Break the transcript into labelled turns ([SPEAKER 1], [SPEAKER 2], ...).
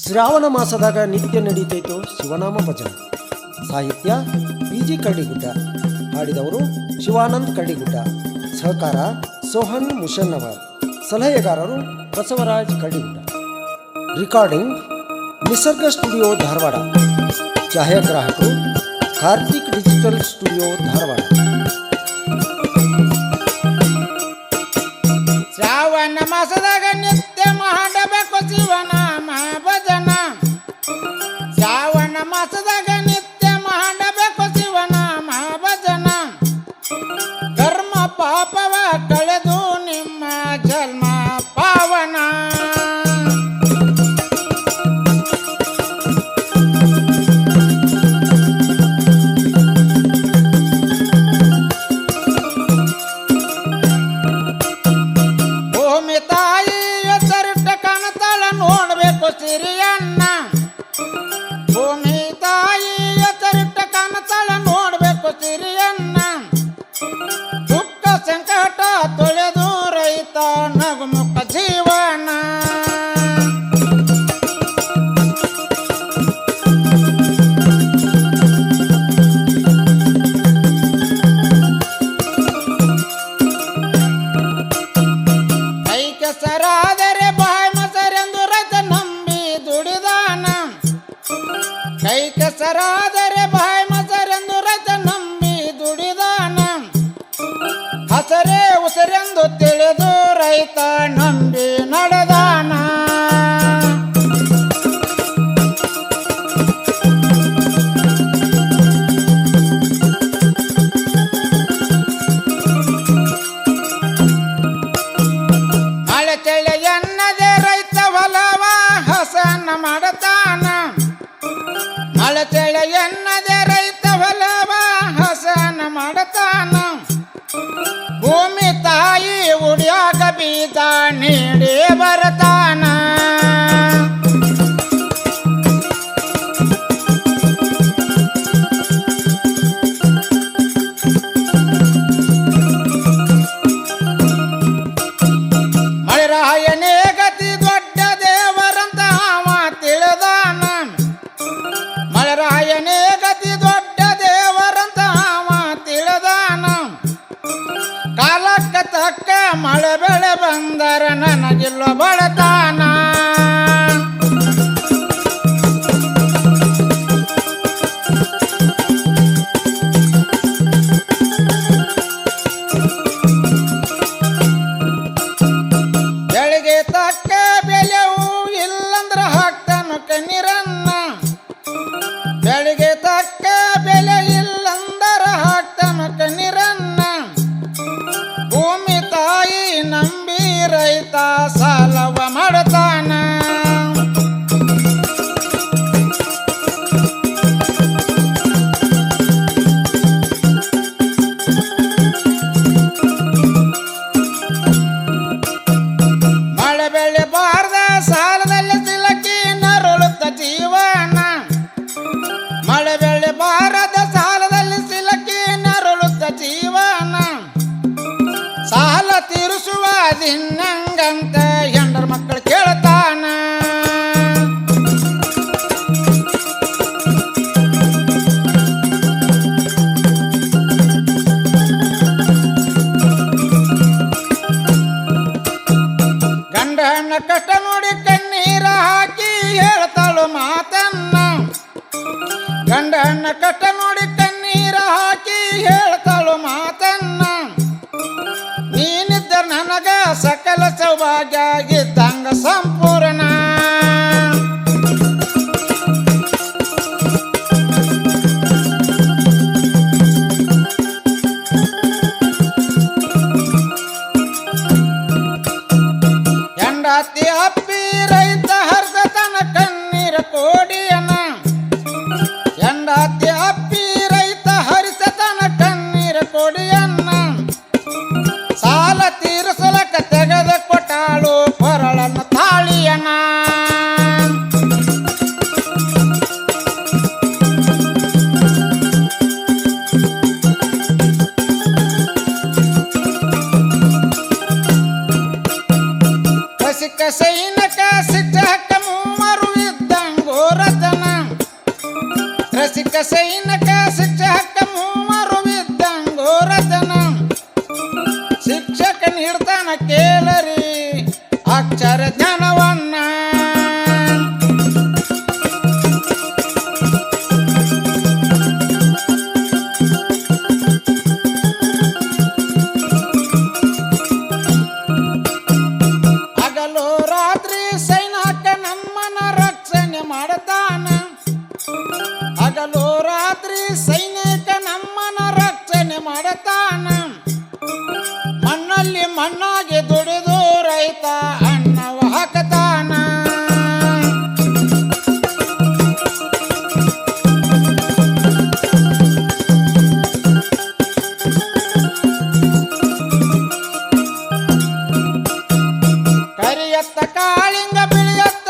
[SPEAKER 1] ಶ್ರಾವಣ ಮಾಸದಾಗ ನಿತ್ಯ ನಡೀತೈತು ಶಿವನಾಮ ಭಜನೆ. ಸಾಹಿತ್ಯ PG ಕರಡಿಗುಡ್ಡ. ಹಾಡಿದವರು ಶಿವಾನಂದ್ ಕರಡಿಗುಡ್ಡ. ಸಹಕಾರ ಸೋಹನ್ ಮುಷನ್ನವರ್. ಸಲಹೆಗಾರರು ಬಸವರಾಜ್ ಕರಡಿಗುಡ್ಡ. Recording Nisarga studio Dharwad. ಛಾಯಾಗ್ರಾಹಕರು ಕಾರ್ತಿಕ್ ಡಿಜಿಟಲ್ ಸ್ಟುಡಿಯೋ ಧಾರವಾಡ.
[SPEAKER 2] ಶ್ರಾವಣ ಮಾಸದಾಗ ನಿತ್ಯ ಮಾಡಬೇಕು ಶಿವನಾಮ ಭಜನ. ಶ್ರಾವಣ ಮಾಸದಾಗ ನಿತ್ಯ ಮಾಡಬೇಕು ಶಿವನಾಮ ಭಜನ. ಕರ್ಮ ಪಾಪವ ಕಳೆದು ನಿಮ್ಮ ಜನ್ಮ ಪಾವನ. ಭೂಮಿ ತಾಯಿ ಹೆಸರಿಟ್ಟ ಕನತಳ ನೋಡ್ಬೇಕು ಸಿರಿಯನ್ನ. ಭೂಮಿ ತಾಯಿ ಹೆಸರಿಟ್ಟ ಕನತಳ ನೋಡ್ಬೇಕು ಸಿರಿಯನ್ನ. ದುಃಖ ಸಂಕಟ ತೊಳೆದು ರೈತ ನಗುಮುಖ ಜೀವನ. ಕೈ ಕೆಸರಾದರೆ ಬಾಯಿ ಮೊಸರೆಂದು ರೈತ ನಂಬಿ ದುಡಿದಾನ. ಕೈ ಕೆಸರಾದರೆ ಬಾಯಿ ಮೊಸರೆಂದು ರೈತ ನಂಬಿ ದುಡಿದಾನ. ಹಸರೇ ಉಸರೆಂದು ತಿಳಿದು ರೈತ ನಂಬಿ ನಡೆದಾನ. ಮಳೆ ಚಳಿ ಎನ್ನದೆ ರೈತ ಹೊಲವ ಹಸನ ಮಾಡತಾನ. ಮಳೆ ಚಳಿ ಎನ್ನದೆ ರೈತ ಹೊಲವ ಹಸನ ಮಾಡತಾನ. ಭೂಮಿ ತಾಯಿ ಉಡಿಯಾಗ ಬೀಜ ನೀಡಿ ಬರತಾನ. ಮಳೆರಾಯನೇ ಗತಿ ದೊಡ್ಡ ದೇವರಂತ ಅವ ತಿಳಿದಾನ. ಮಳೆರಾಯನೇ ಗತಿ ದೊಡ್ಡ ದೇವರಂತ ಅವ ತಿಳಿದಾನ. ಕಾಲಕ್ಕೆ ತಕ್ಕ ಮಳೆ ಬೆಳೆ ಬಂದರ ನನಗಿಲ್ಲ ಬಡತಾನ. ಬೆಳೆಗೆ ತಕ್ಕ ಬೆಲೆವು ಇಲ್ಲಂದ್ರ ಹಾಕ್ತಾನು ಕಣ್ಣೀರನ್ನ. ಬೆಳೆಗೆ ತಕ್ಕ ಬೆಲೆ ಇಲ್ಲಂದರ ಹಾಕ್ತಾನು ಕಣ್ಣೀರನ್ನ. ಭೂಮಿ ತಾಯಿ ನಂಬಿ ರೈತ ಸಾಲವ ಮಾಡತಾನ. ಮಳೆ ಬೆಳೆ ಬಾರ್ದ ಸಾಲದಲ್ಲಿ ಸಿಲಕಿ ನರಳುತ್ತ ಜೀವನ. ಮಳೆ ಬೆಳೆ ಬಾರದ ಸಾಲದಲ್ಲಿ ಸಿಲಕಿ ನರಳುತ್ತ ಜೀವನ. ಸಾಲ ತೀರಿಸುವ ದಿನ್ನಂಗಂತ ಹೆಂಡರ ಮಕ್ಕಳು ಕೇಳ್ತಾನ. ಗಂಡನ ಕಷ್ಟ ನೋಡಿ ಕಣ್ಣೀರ ಹಾಕಿ ಹೇಳ್ತಾಳು ಮಾತನ್ನ. ಗಂಡನ ಕಷ್ಟ ನೋಡಿ ಕಣ್ಣೀರ ಹಾಕಿ ಹೇಳ್ತಾಳು ಮಾತನ್ನ. ನೀನಿದ್ದ ನನಗ ಸಕಲ ಸೌಭಾಗ್ಯ ಇದ್ದಂಗ ಸಂಪೂರ್ಣ. ಹೆಂಡತಿ ಅಪ್ಪಿ ರೈತ ಹರ್ದ ತನ ಕಣ್ಣೀರ ಕೋಡಿಯನ. ಹೆಂಡತಿ ಅಪ್ಪಿ ರೈತ ಹರಿಸ ತನ ಕಣ್ಣೀರ ಕೋಡಿಯನ್ನ. ಸಾಲ ತೀರಿಸಲಕ ತೆಗೆದು ಕೊಟ್ಟಾಳು ಕೊರಳನ್ನ ತಾಳಿಯನ. ಕಸಿ ಕಸೈನ ಸೈನಿಕ ಶಿಕ್ಷಕ ಮೂವರು ಇದ್ದಂಗೋರತನ ರಸಿಕ ಸೈನಿಕ ಶಿಕ್ಷಕ ಮೂವರು ಇದ್ದಂಗೋರತನ ಶಿಕ್ಷಕ ನೀಡ್ತಾನ ಕೇಳರಿ ಅಕ್ಷರ ಜ್ಞಾನವನ್ನ ಹಗಲು ರಾತ್ರಿ ಸೈನಿಕ ನಮ್ಮನ ರಕ್ಷಣೆ ಮಾಡತಾನ ಹಗಲು ರಾತ್ರಿ ಸೈನಿಕ ನಮ್ಮನ ರಕ್ಷಣೆ ಮಾಡತಾನ ಮಣ್ಣಲ್ಲಿ ಮಣ್ಣಾಗಿ ದುಡಿದು ರೈತ ಅನ್ನವ ಹಾಕತಾನ ಕರಿಯತ್ತ ಕಾಳಿಂಗ ಬಿಳಿಯತ್ತ